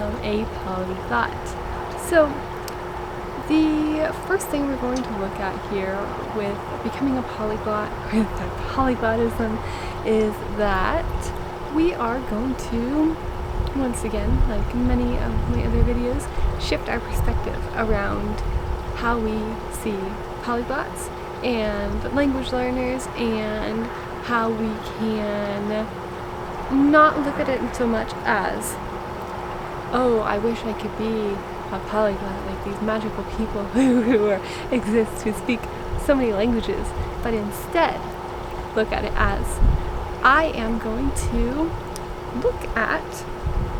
become a polyglot. So the first thing we're going to look at here with becoming a polyglot, with polyglotism, is that we are going to, once again, like many of my other videos, shift our perspective around how we see polyglots and language learners, and how we can not look at it so much as, oh, I wish I could be a polyglot like these magical people who exist, who speak so many languages, but instead look at it as, I am going to look at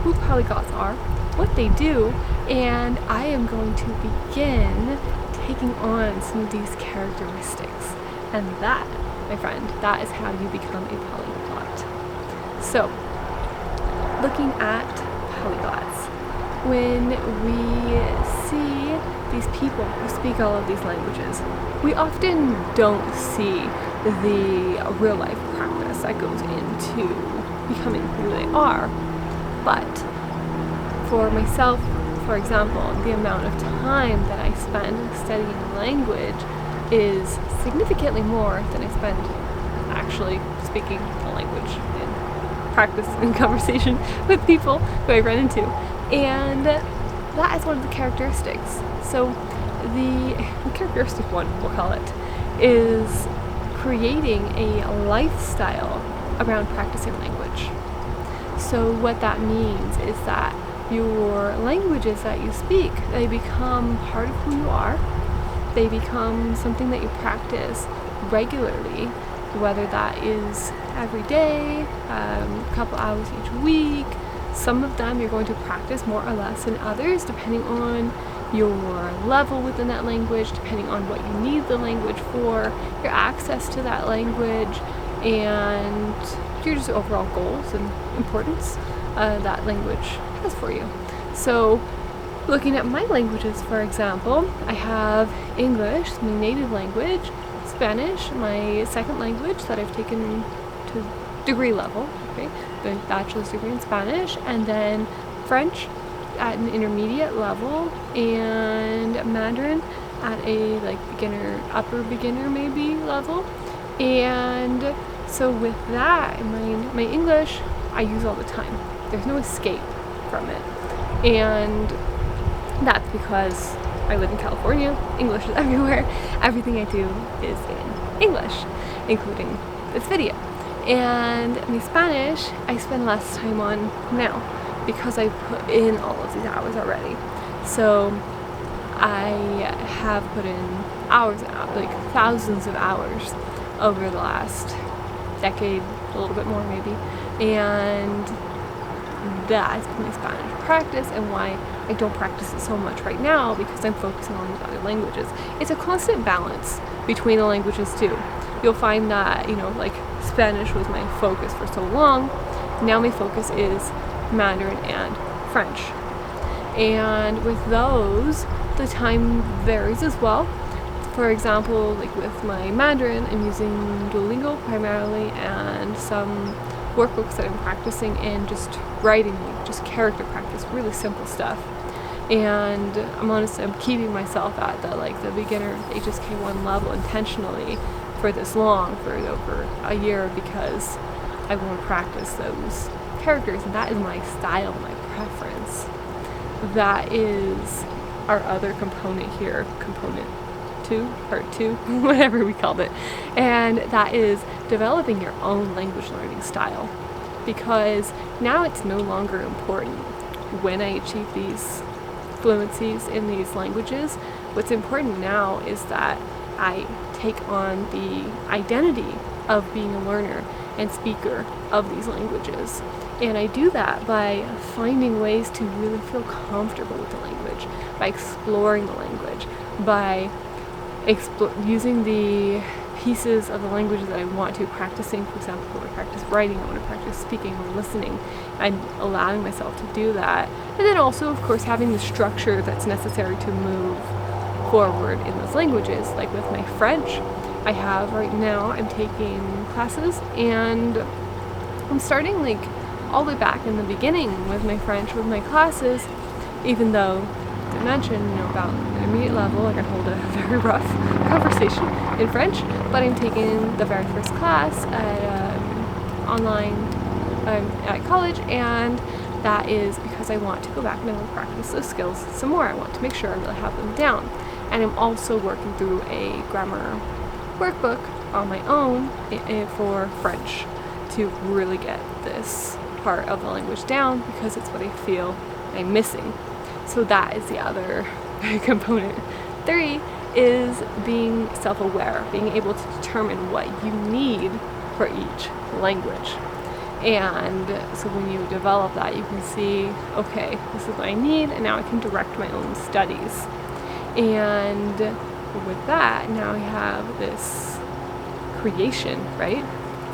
who polyglots are, what they do, and I am going to begin taking on some of these characteristics. And that, my friend, that is how you become a polyglot. So, looking at polyglots, when we see these people who speak all of these languages, we often don't see the real life practice that goes into becoming who they are. But for myself, for example, the amount of time that I spend studying a language is significantly more than I spend actually speaking the language in practice and conversation with people who I run into. And that is one of the characteristics. So the characteristic one, we'll call it, is creating a lifestyle around practicing language. So what that means is that your languages that you speak, they become part of who you are. They become something that you practice regularly, whether that is every day, a couple hours each week. Some of them you're going to practice more or less than others, depending on your level within that language, depending on what you need the language for, your access to that language, and your just overall goals and importance that language has for you. So looking at my languages, for example, I have English, my native language, Spanish, my second language that I've taken to degree level, okay, the bachelor's degree in Spanish, and then French at an intermediate level, and Mandarin at a beginner, upper beginner maybe level. And so with that in mind, my English I use all the time. There's no escape from it. And that's because I live in California. English is everywhere. Everything I do is in English, including this video. And my Spanish, I spend less time on now because I put in all of these hours already. So I have put in hours and hours, like thousands of hours over the last decade, a little bit more maybe. And that is my Spanish practice, and why I don't practice it so much right now, because I'm focusing on these other languages. It's a constant balance between the languages too. You'll find that, like Spanish was my focus for so long. Now my focus is Mandarin and French. And with those, the time varies as well. For example, like with my Mandarin, I'm using Duolingo primarily, and some workbooks that I'm practicing in, just writing, just character practice, really simple stuff. And I'm keeping myself at the beginner HSK1 level intentionally for this long, for over a year, because I want to practice those characters, and that is my style, my preference. That is our other component here, component 2, part 2, whatever we called it, and that is developing your own language learning style, because now it's no longer important when I achieve these fluencies in these languages. What's important now is that I take on the identity of being a learner and speaker of these languages. And I do that by finding ways to really feel comfortable with the language, by exploring the language, by using the pieces of the languages that I want to, practicing, for example, I want to practice writing, I want to practice speaking or listening, and allowing myself to do that. And then also, of course, having the structure that's necessary to move forward in those languages. Like with my French, I have right now, I'm taking classes, and I'm starting all the way back in the beginning with my French, with my classes, even though I mentioned, about intermediate level, I can hold a very rough conversation in French, but I'm taking the very first class at online at college, and that is because I want to go back and I want to practice those skills some more. I want to make sure I really have them down. And I'm also working through a grammar workbook on my own for French to really get this part of the language down, because it's what I feel I'm missing. So that is the other component. 3 is being self-aware, being able to determine what you need for each language. And so when you develop that, you can see, okay, this is what I need, and now I can direct my own studies. And with that, now I have this creation, right?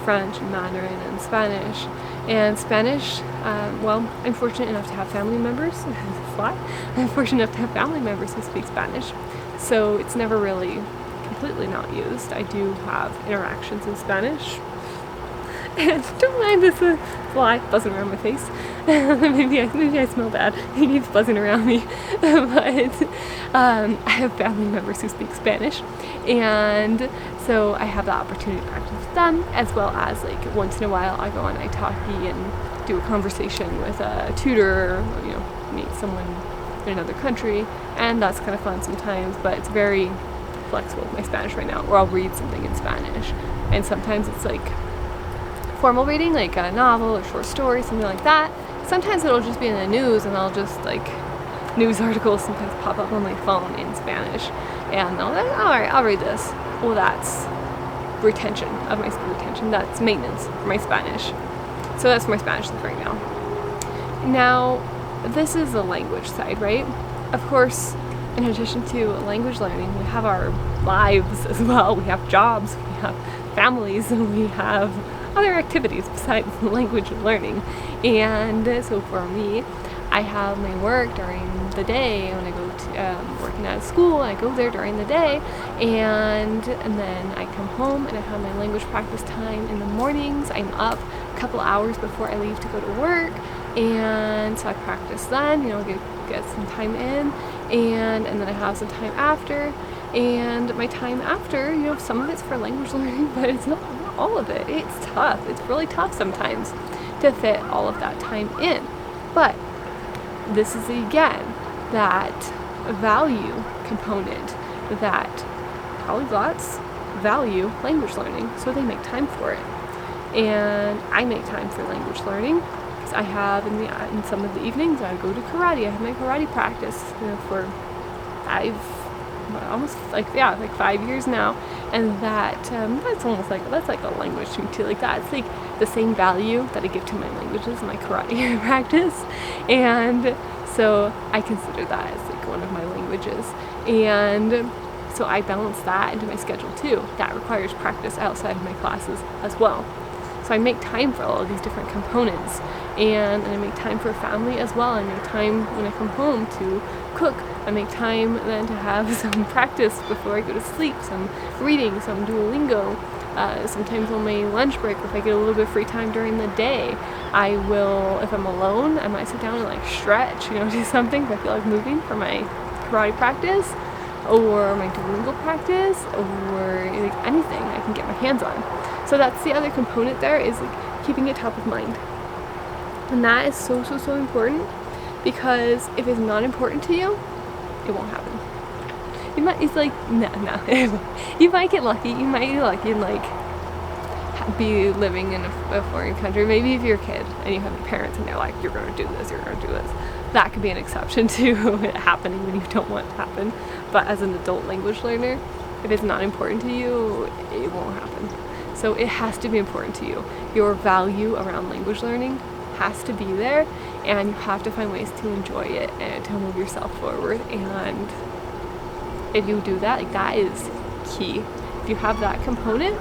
French and Mandarin and Spanish. And Spanish, well, I'm fortunate enough to have family members. I'm fortunate enough to have family members who speak Spanish. So it's never really completely not used. I do have interactions in Spanish. And don't mind this fly buzzing around my face. maybe I smell bad. He keeps buzzing around me. But I have family members who speak Spanish, and so I have the opportunity to practice with them, as well as like once in a while I go on italki and do a conversation with a tutor, or, meet someone in another country, and that's kind of fun sometimes. But it's very flexible with my Spanish right now, or I'll read something in Spanish, and sometimes it's like formal reading, like a novel or short story, something like that. Sometimes it'll just be in the news, and I'll just like news articles sometimes pop up on my phone in Spanish, and I'll like, all right, I'll read this. Well, that's retention. That's maintenance for my Spanish. So that's my Spanish right now. Now, this is the language side, right? Of course, in addition to language learning, we have our lives as well. We have jobs, we have families, and we have other activities besides language learning. And so for me, I have my work during the day when I go to working at a school. I go there during the day, and then I come home and I have my language practice time in the mornings. I'm up a couple hours before I leave to go to work, and so I practice then, get some time in, and then I have some time after. And my time after, some of it's for language learning, but it's not all of it. It's tough. It's really tough sometimes to fit all of that time in. But this is again that value component that polyglots value language learning, so they make time for it. And I make time for language learning because I have in some of the evenings I go to karate. I have my karate practice for 5 years now, and that's almost like a language to me too. Like that's like the same value that I give to my languages in my karate practice, and so I consider that as like one of my languages, and so I balance that into my schedule too. That requires practice outside of my classes as well. So I make time for all of these different components, and I make time for family as well. I make time when I come home to cook. I make time then to have some practice before I go to sleep, some reading, some Duolingo. Sometimes on my lunch break, if I get a little bit of free time during the day, I will, if I'm alone, I might sit down and like stretch, do something if I feel like moving for my karate practice, or my Duolingo practice, or like anything I can get my hands on. So that's the other component there, is like keeping it top of mind. And that is so important, because if it's not important to you, it won't happen. You might get lucky. You might be lucky and like be living in a foreign country. Maybe if you're a kid and you have your parents and they're like, you're going to do this, that could be an exception to it happening when you don't want it to happen. But as an adult language learner, if it's not important to you, it won't happen. So it has to be important to you. Your value around language learning has to be there, and you have to find ways to enjoy it and to move yourself forward. And if you do that, like that is key. If you have that component,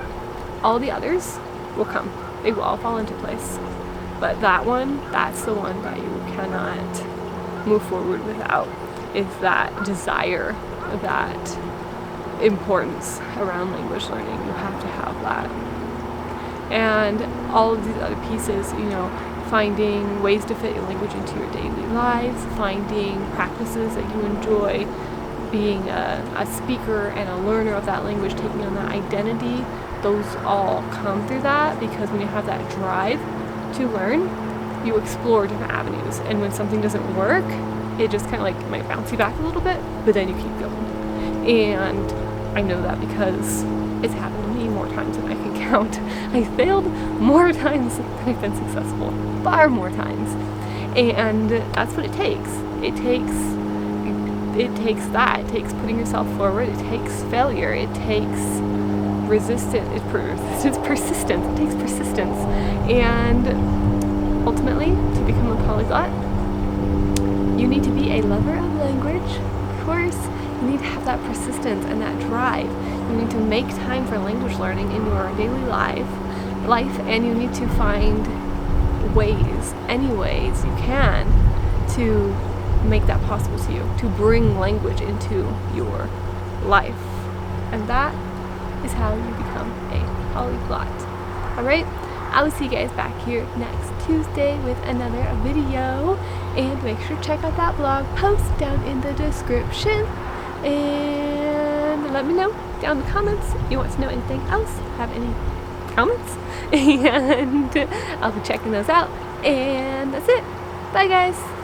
all the others will come. They will all fall into place. But that's the one that you cannot move forward without, is that desire, that importance around language learning. You have to have that. And all of these other pieces, finding ways to fit your language into your daily lives, finding practices that you enjoy, being a speaker and a learner of that language, taking on that identity. Those all come through that, because when you have that drive to learn, you explore different avenues, and when something doesn't work, it just kind of like might bounce you back a little bit, but then you keep going. And I know that because it's happened to me more times than I can count. I failed more times than I've been successful, far more times. And that's what it takes. It takes that. It takes putting yourself forward. It takes failure. It takes persistence. It takes persistence. And ultimately, to become a polyglot, you need to be a lover of language, of course. You need to have that persistence and that drive. You need to make time for language learning in your daily life, and you need to find ways, any ways you can, to make that possible to you, to bring language into your life. And that is how you become a polyglot. Alright? I will see you guys back here next Tuesday with another video. And make sure to check out that blog post down in the description. And let me know down in the comments if you want to know anything else, have any comments. And I'll be checking those out. And that's it. Bye guys.